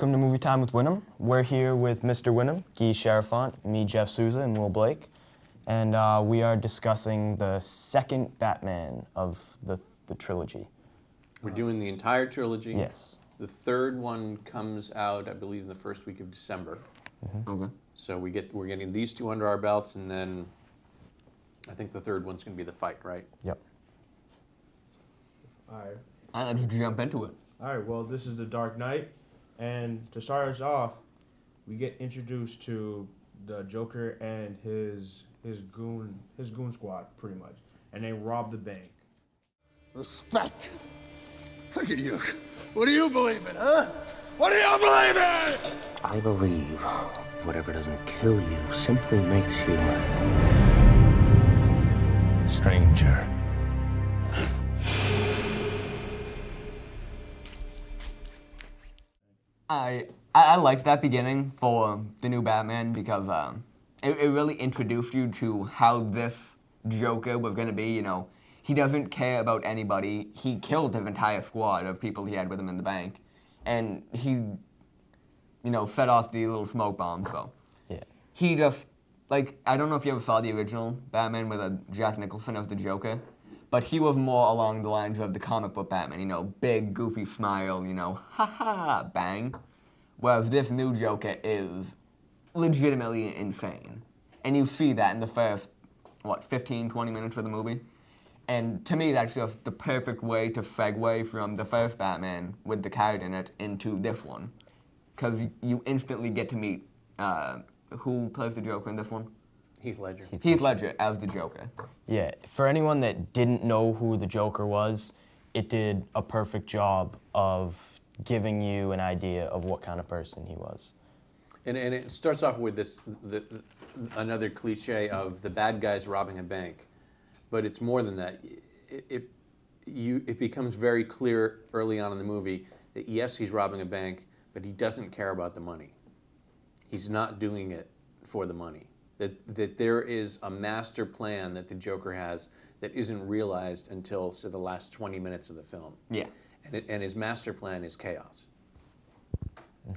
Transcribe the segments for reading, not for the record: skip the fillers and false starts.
Welcome to Movie Time with Whinnem. We're here with Mr. Whinnem, Guy Sherifant, me, Jeff Souza, and Will Blake. And we are discussing the second Batman of the trilogy. We're doing the entire trilogy. Yes. The third one comes out, I believe, in the first week of December. Mm-hmm. Okay. So we're getting these two under our belts, and then I think the third one's going to be The Fight, right? Yep. All right. I'll just jump into it. All right. Well, this is The Dark Knight, and to start us off, we get introduced to the Joker and his goon squad, pretty much, and they rob the bank. Respect. Look at you. What do you believe in, huh? What do you believe in? I believe whatever doesn't kill you simply makes you stranger. I liked that beginning for the new Batman because it really introduced you to how this Joker was going to be. You know, he doesn't care about anybody. He killed his entire squad of people he had with him in the bank, and he, you know, set off the little smoke bomb. So Yeah. he just, like, I don't know if you ever saw the original Batman with Jack Nicholson as the Joker, but he was more along the lines of the comic book Batman. You know, big goofy smile. You know, ha ha, bang. Whereas this new Joker is legitimately insane. And you see that in the first, 15, 20 minutes of the movie? And to me, that's just the perfect way to segue from the first Batman with the card in it into this one. Because you instantly get to meet, who plays the Joker in this one? Heath Ledger. Heath Ledger as the Joker. Yeah. For anyone that didn't know who the Joker was, it did a perfect job of giving you an idea of what kind of person he was. And it starts off with another cliche of the bad guys robbing a bank. But it's more than that. It becomes very clear early on in the movie that yes, he's robbing a bank, but he doesn't care about the money. He's not doing it for the money. That there is a master plan that the Joker has that isn't realized until, say, the last 20 minutes of the film. Yeah. And his master plan is chaos.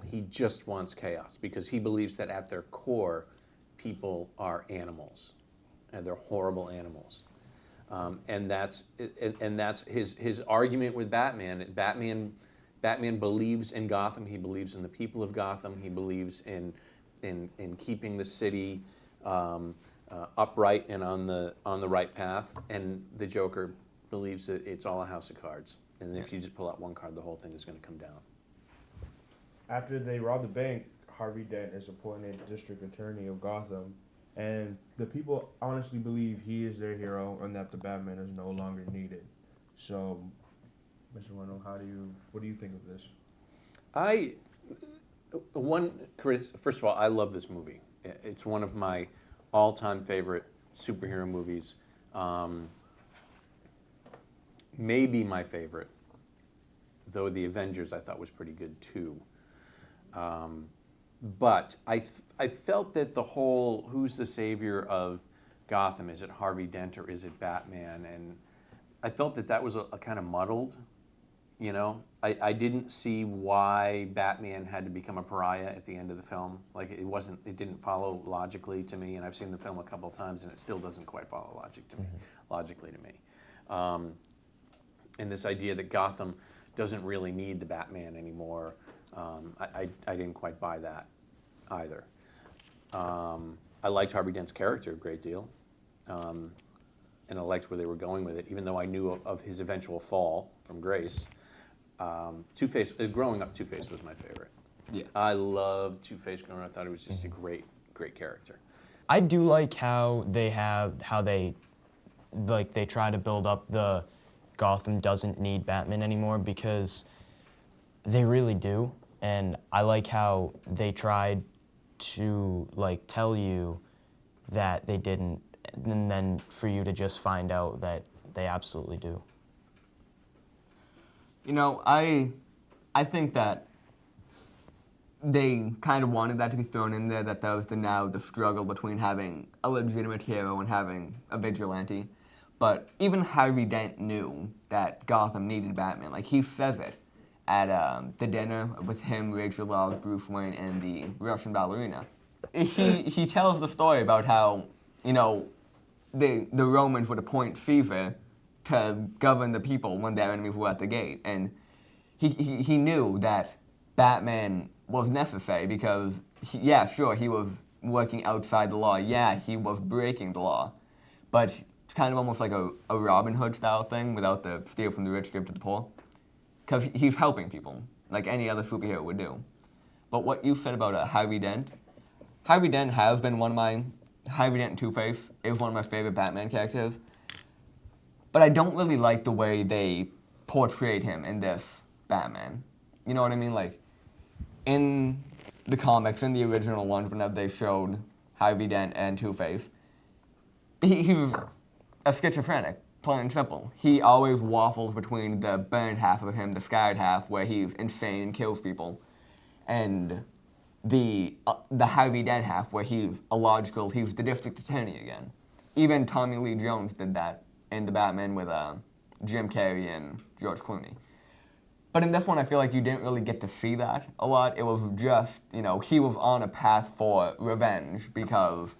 He just wants chaos because he believes that at their core, people are animals, and they're horrible animals. And that's his argument with Batman. Batman believes in Gotham. He believes in the people of Gotham. He believes in keeping the city upright and on the right path. And the Joker believes that it's all a house of cards. And if you just pull out one card, the whole thing is going to come down. After they rob the bank, Harvey Dent is appointed district attorney of Gotham, and the people honestly believe he is their hero and that the Batman is no longer needed. So, Mr. Wendell, what do you think of this? First of all, I love this movie. It's one of my all-time favorite superhero movies. Maybe my favorite, though The Avengers I thought was pretty good too. But I felt that the whole who's the savior of Gotham, is it Harvey Dent or is it Batman? And I felt that was a kind of muddled, you know. I didn't see why Batman had to become a pariah at the end of the film. Like it didn't follow logically to me, and I've seen the film a couple of times and it still doesn't quite follow logically to me. And this idea that Gotham doesn't really need the Batman anymore, I didn't quite buy that either. I liked Harvey Dent's character a great deal, and I liked where they were going with it, even though I knew of his eventual fall from grace. Two-Face, growing up, Two-Face was my favorite. Yeah. I loved Two-Face growing up. I thought he was just a great character. I do like how they try to build up the Gotham doesn't need Batman anymore, because they really do. And I like how they tried to tell you that they didn't, and then for you to just find out that they absolutely do. You know, I think that they kind of wanted that to be thrown in there, that was the struggle between having a legitimate hero and having a vigilante. But even Harvey Dent knew that Gotham needed Batman. Like, he says it at the dinner with him, Rachel Dawes, Bruce Wayne, and the Russian ballerina. He tells the story about how, the Romans would appoint Caesar to govern the people when their enemies were at the gate. And he knew that Batman was necessary because, he was working outside the law. Yeah, he was breaking the law. But it's kind of almost like a Robin Hood style thing without the steal from the rich, give to the poor. Because he's helping people, like any other superhero would do. But what you said about Harvey Dent has been Harvey Dent and Two-Face is one of my favorite Batman characters. But I don't really like the way they portrayed him in this Batman. You know what I mean? Like, in the comics, in the original ones, whenever they showed Harvey Dent and Two-Face, he was a schizophrenic, plain and simple. He always waffles between the burned half of him, the scarred half, where he's insane and kills people, and the Harvey Dent half, where he's illogical, he's the district attorney again. Even Tommy Lee Jones did that in the Batman with Jim Carrey and George Clooney. But in this one, I feel like you didn't really get to see that a lot. It was just, he was on a path for revenge because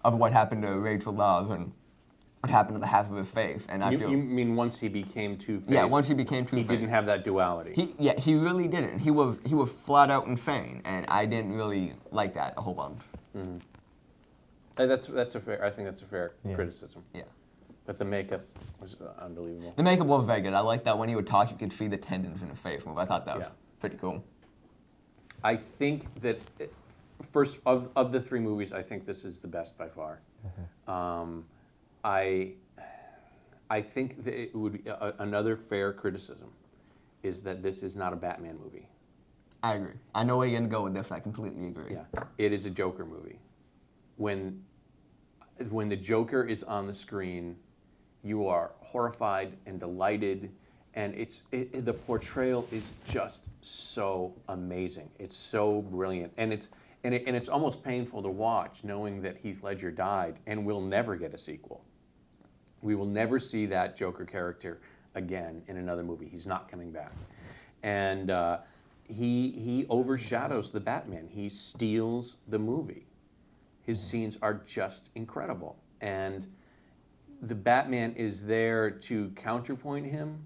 of what happened to Rachel Dawes and what happened to the half of his face. And You mean once he became Two-Face? Yeah, once he became Two-Face. He didn't have that duality. He really didn't. He was flat out insane, and I didn't really like that a whole bunch. Mm-hmm. I think that's a fair criticism. Yeah. But the makeup was unbelievable. The makeup was very good. I like that when he would talk, you could see the tendons in his face move. I thought that was pretty cool. I think that, first, of the three movies, I think this is the best by far. Mm-hmm. I think that it would be another fair criticism is that this is not a Batman movie. I agree. I know where you're going to go with this. I completely agree. Yeah, it is a Joker movie. When the Joker is on the screen, you are horrified and delighted, and the portrayal is just so amazing. It's so brilliant, and it's almost painful to watch, knowing that Heath Ledger died and we'll never get a sequel. We will never see that Joker character again in another movie. He's not coming back, and he overshadows the Batman. He steals the movie. His scenes are just incredible, and the Batman is there to counterpoint him,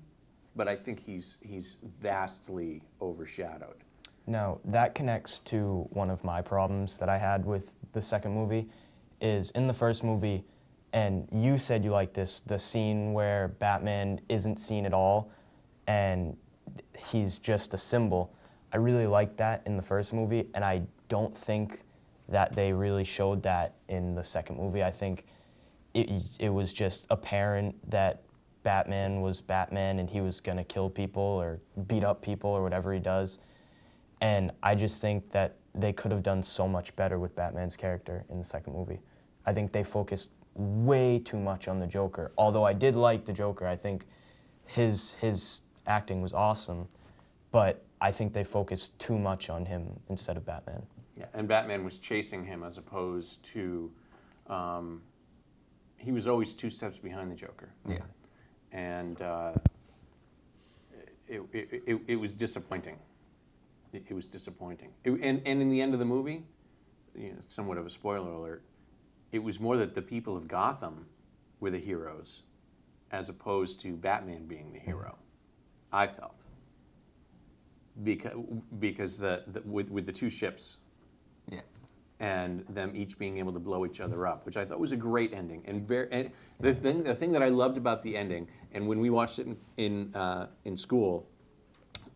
but I think he's vastly overshadowed. No, that connects to one of my problems that I had with the second movie, is in the first movie, and you said you liked this, the scene where Batman isn't seen at all, and he's just a symbol. I really liked that in the first movie, and I don't think that they really showed that in the second movie. I think it was just apparent that Batman was Batman and he was going to kill people or beat up people or whatever he does. And I just think that they could have done so much better with Batman's character in the second movie. I think they focused way too much on the Joker. Although I did like the Joker, I think his acting was awesome, but I think they focused too much on him instead of Batman. Yeah, and Batman was chasing him as opposed to, he was always 2 steps behind the Joker. Yeah. And it was disappointing. It was disappointing. And in the end of the movie, somewhat of a spoiler alert, it was more that the people of Gotham were the heroes as opposed to Batman being the hero, I felt. Because with the 2 ships, yeah, and them each being able to blow each other up, which I thought was a great ending. And the thing that I loved about the ending, and when we watched it in school,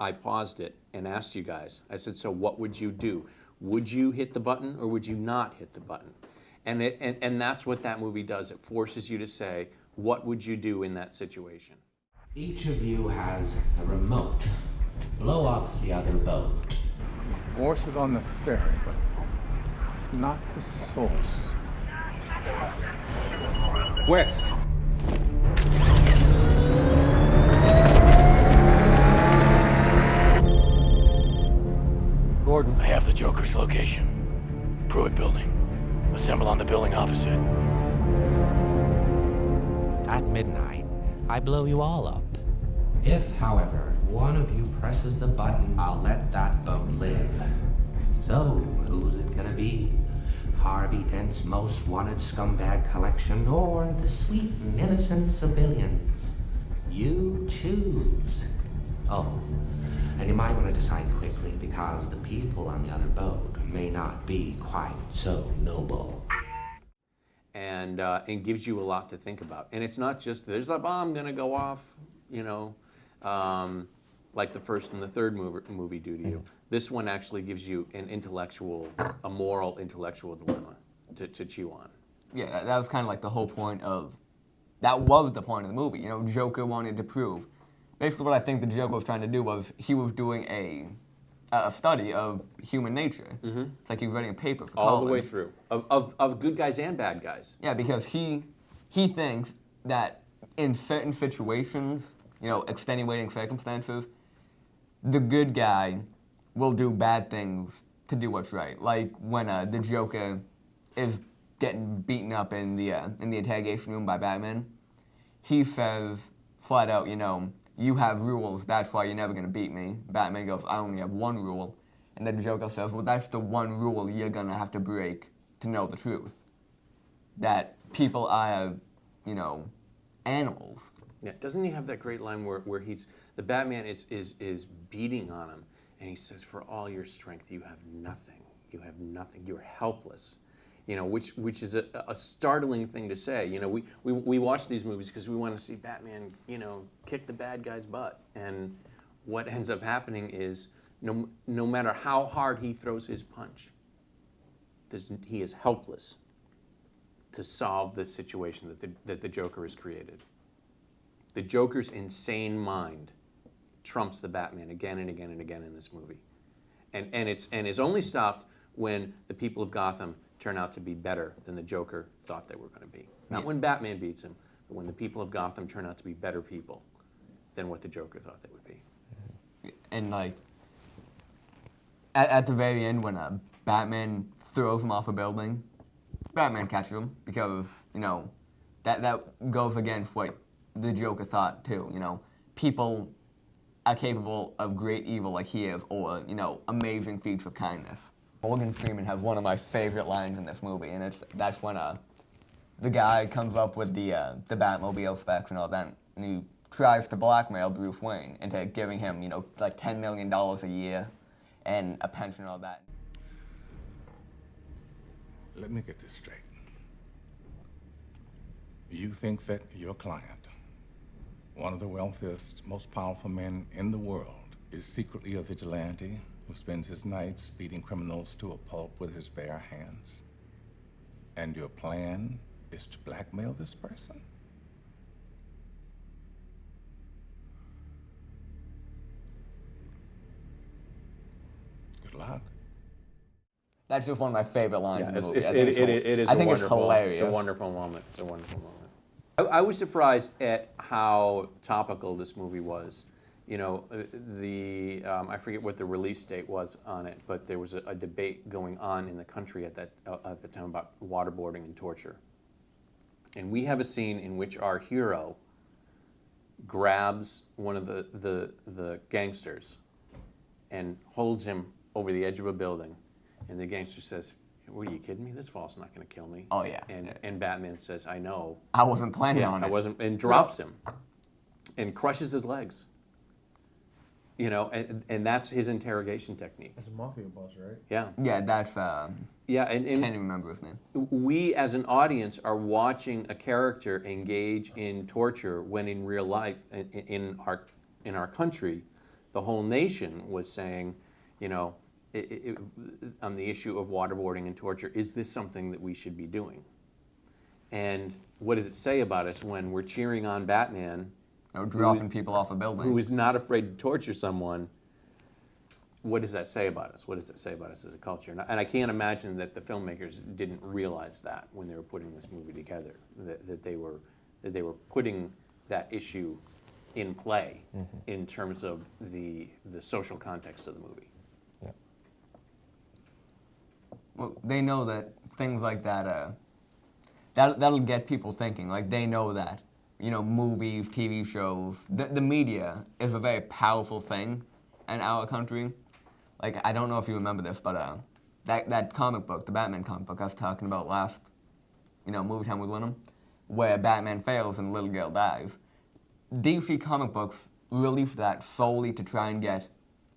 I paused it and asked you guys. I said, "So what would you do? Would you hit the button or would you not hit the button?" And that's what that movie does. It forces you to say, "What would you do in that situation?" Each of you has a remote. Blow up the other boat. Force is on the ferry, but it's not the source. West. Gordon. I have the Joker's location. Pruitt Building. Assemble on the building opposite. At midnight, I blow you all up. If, however, one of you presses the button, I'll let that boat live. So, who's it gonna be? Harvey Dent's most wanted scumbag collection, or the sweet and innocent civilians? You choose. Oh, and you might want to decide quickly, because the people on the other boat may not be quite so noble. And gives you a lot to think about. And it's not just, there's a bomb gonna go off, you know, like the first and the third movie do to you. This one actually gives you a moral intellectual dilemma to chew on. Yeah, that was kind of like the whole point of, that was the point of the movie. You know, Joker wanted to prove. Basically what I think the Joker was trying to do was, he was doing a study of human nature. It's like he was writing a paper for college. All the way through, of good guys and bad guys. Yeah, because he thinks that in certain situations, you know, extenuating circumstances, the good guy will do bad things to do what's right. Like when the Joker is getting beaten up in the interrogation room by Batman, he says flat out, you know, you have rules, that's why you're never gonna beat me. Batman goes, I only have one rule. And then Joker says, well, that's the one rule you're gonna have to break to know the truth. That people are, you know, animals. Yeah, doesn't he have that great line where the Batman is beating on him, and he says, for all your strength, you have nothing. You have nothing. You're helpless. You know, which is a startling thing to say. You know, we watch these movies because we want to see Batman, you know, kick the bad guy's butt. And what ends up happening is, no matter how hard he throws his punch, he is helpless to solve this situation that the Joker has created. The Joker's insane mind trumps the Batman again and again and again in this movie. And it's only stopped when the people of Gotham turn out to be better than the Joker thought they were going to be. Not when Batman beats him, but when the people of Gotham turn out to be better people than what the Joker thought they would be. And like, at the very end when Batman throws him off a building, Batman catches him because, you know, that goes against what the Joker thought too, you know. People are capable of great evil like he is, or, you know, amazing feats of kindness. Morgan Freeman has one of my favorite lines in this movie, and that's when the guy comes up with the Batmobile specs and all that, and he tries to blackmail Bruce Wayne into giving him, you know, like $10 million a year and a pension and all that. Let me get this straight. You think that your client, one of the wealthiest, most powerful men in the world, is secretly a vigilante who spends his nights beating criminals to a pulp with his bare hands? And your plan is to blackmail this person? Good luck. That's just one of my favorite lines in the movie. It is I think it's hilarious. It's a wonderful moment. It's a wonderful moment. I was surprised at how topical this movie was. You know, I forget what the release date was on it, but there was a debate going on in the country at the time about waterboarding and torture. And we have a scene in which our hero grabs one of the gangsters and holds him over the edge of a building. And the gangster says, "What, are you kidding me? This fall's not going to kill me." Oh, yeah. And Batman says, "I know. I wasn't planning on it." I wasn't, and drops him and crushes his legs. You know, and that's his interrogation technique. That's a mafia boss, right? Yeah. Yeah, that's, yeah, and can't even remember his name. We, as an audience, are watching a character engage in torture when in real life, in our country, the whole nation was saying, you know, on the issue of waterboarding and torture, is this something that we should be doing? And what does it say about us when we're cheering on Batman, Or dropping people off a building, who is not afraid to torture someone? What does that say about us? What does it say about us as a culture? And I can't imagine that the filmmakers didn't realize that when they were putting this movie together, that they were putting that issue in play in terms of the social context of the movie. well, they know that things like that, that'll get people thinking. Like, they know that movies, TV shows, the media is a very powerful thing in our country. Like, I don't know if you remember this, but that comic book, the Batman comic book I was talking about last, Movietime with Whinnem, where Batman fails and the little girl dies. DC comic books released that solely to try and get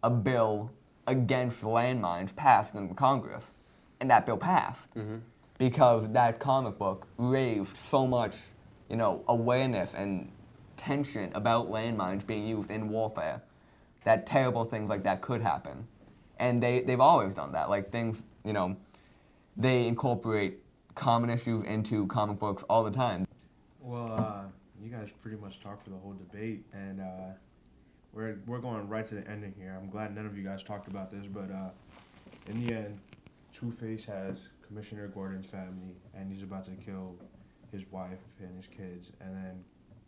a bill against landmines passed in Congress. And that bill passed because that comic book raised so much, awareness and tension about landmines being used in warfare, that terrible things like that could happen. And they've always done that. Like things, they incorporate common issues into comic books all the time. Well, you guys pretty much talked for the whole debate, and we're going right to the ending here. I'm glad none of you guys talked about this, but in the end, Two-Face has Commissioner Gordon's family, and he's about to kill his wife and his kids, and then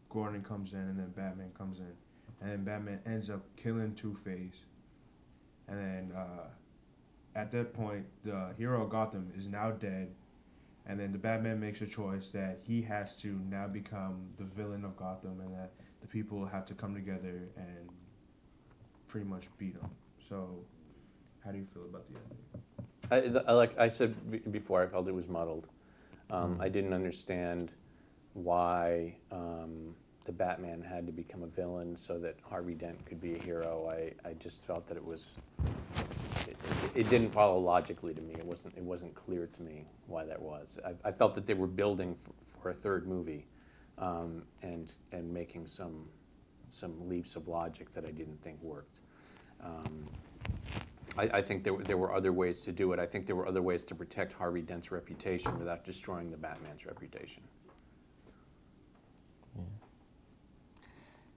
Gordon comes in, and then Batman comes in, and then Batman ends up killing Two-Face, and then at that point, the hero of Gotham is now dead, and then the Batman makes a choice that he has to now become the villain of Gotham, and that the people have to come together and pretty much beat him. So, how do you feel about the ending? Like I said before, I felt it was muddled. I didn't understand why the Batman had to become a villain so that Harvey Dent could be a hero. I just felt that it didn't follow logically to me. It wasn't clear to me why that was. I felt that they were building for a third movie, and making some leaps of logic that I didn't think worked. I think there were other ways to do it. I think there were other ways to protect Harvey Dent's reputation without destroying the Batman's reputation.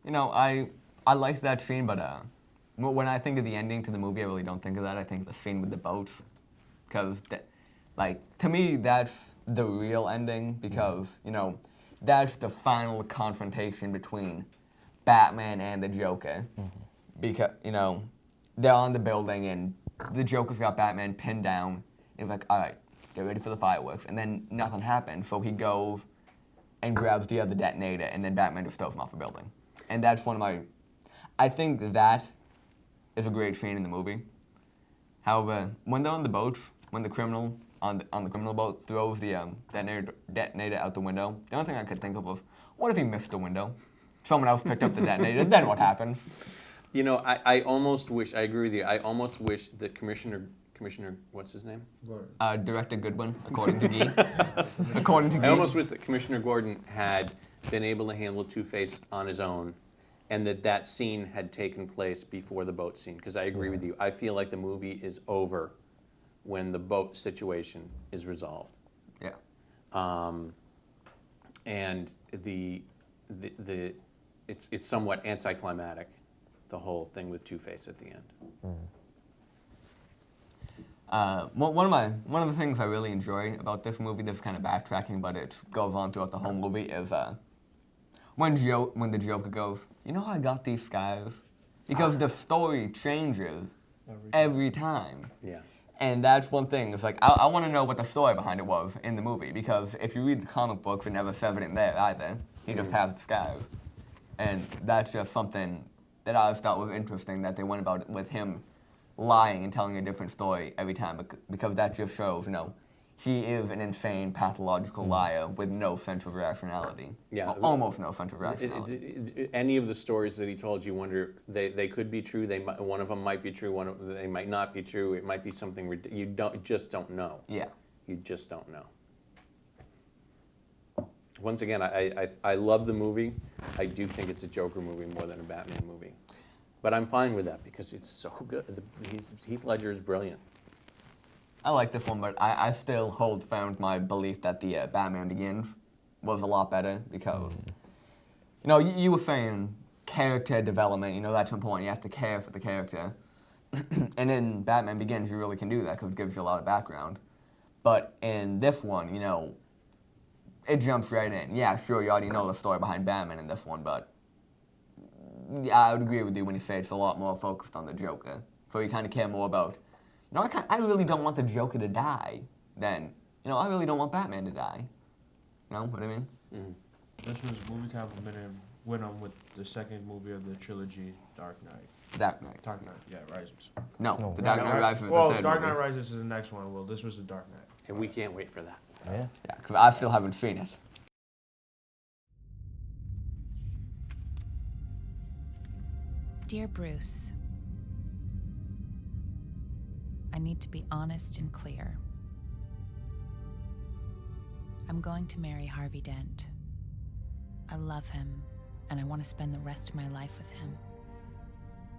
I liked that scene, but when I think of the ending to the movie, I really don't think of that. I think of the scene with the boats, because, to me, that's the real ending, because, that's the final confrontation between Batman and the Joker. Because, they're on the building, and the Joker's got Batman pinned down. He's like, all right, get ready for the fireworks. And then nothing happens, so he goes and grabs the other detonator, and then Batman just throws him off the building. And that's one of my... I think that is a great scene in the movie. However, when they're on the boats, when the criminal on the criminal boat throws the detonator out the window, the only thing I could think of was, what if he missed the window? Someone else picked up the detonator, then what happens? I almost wish, I agree with you, I almost wish that Commissioner, what's his name? Gordon. Director Goodwin, according to Guy. According to Guy. I almost wish that Commissioner Gordon had been able to handle Two-Face on his own, and that scene had taken place before the boat scene, because I agree with you. I feel like the movie is over when the boat situation is resolved. Yeah. And it's somewhat anticlimactic, the whole thing with Two-Face at the end. One of the things I really enjoy about this movie, this is kind of backtracking, but it goes on throughout the whole movie, is when the Joker goes, how I got these scars? Because the story changes every time. Yeah. And that's one thing. It's like, I want to know what the story behind it was in the movie, because if you read the comic books, it never says it in there either. He just has the scars. And that's just something that I thought was interesting, that they went about it with him lying and telling a different story every time, because that just shows, he is an insane, pathological liar with no sense of rationality. Yeah. Well, almost no sense of rationality. Any of the stories that he told you, wonder, they could be true, one of them might be true, they might not be true, it might be something, you just don't know. Yeah. You just don't know. Once again, I love the movie. I do think it's a Joker movie more than a Batman movie. But I'm fine with that because it's so good. Heath Ledger is brilliant. I like this one, but I still hold firm my belief that the Batman Begins was a lot better, because, you were saying character development, that's important. You have to care for the character. And in Batman Begins, you really can do that because it gives you a lot of background. But in this one, it jumps right in. Yeah, sure, you already know the story behind Batman in this one, but yeah, I would agree with you when you say it's a lot more focused on the Joker. So you kind of care more about, I really don't want the Joker to die than, I really don't want Batman to die. You know what I mean? Mm-hmm. This was Movietime with Whinnem with the second movie of the trilogy, Dark Knight. Dark Knight. Dark Knight, yeah, Rises. No, the Dark Knight Rises is the Well, third Dark movie. Knight Rises is the next one. Well, this was the Dark Knight. And we can't wait for that. Yeah. Yeah, because I still haven't seen it. Dear Bruce, I need to be honest and clear. I'm going to marry Harvey Dent. I love him, and I want to spend the rest of my life with him.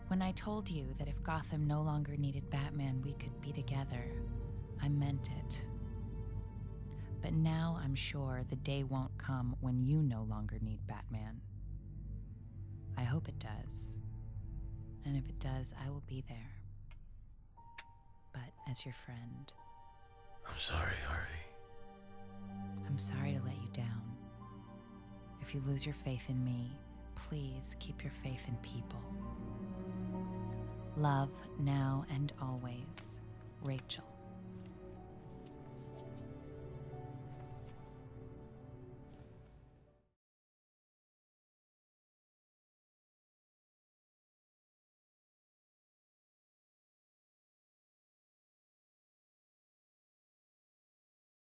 When I told you that if Gotham no longer needed Batman, we could be together, I meant it. But now I'm sure the day won't come when you no longer need Batman. I hope it does. And if it does, I will be there. But as your friend, I'm sorry, Harvey. I'm sorry to let you down. If you lose your faith in me, please keep your faith in people. Love now and always, Rachel.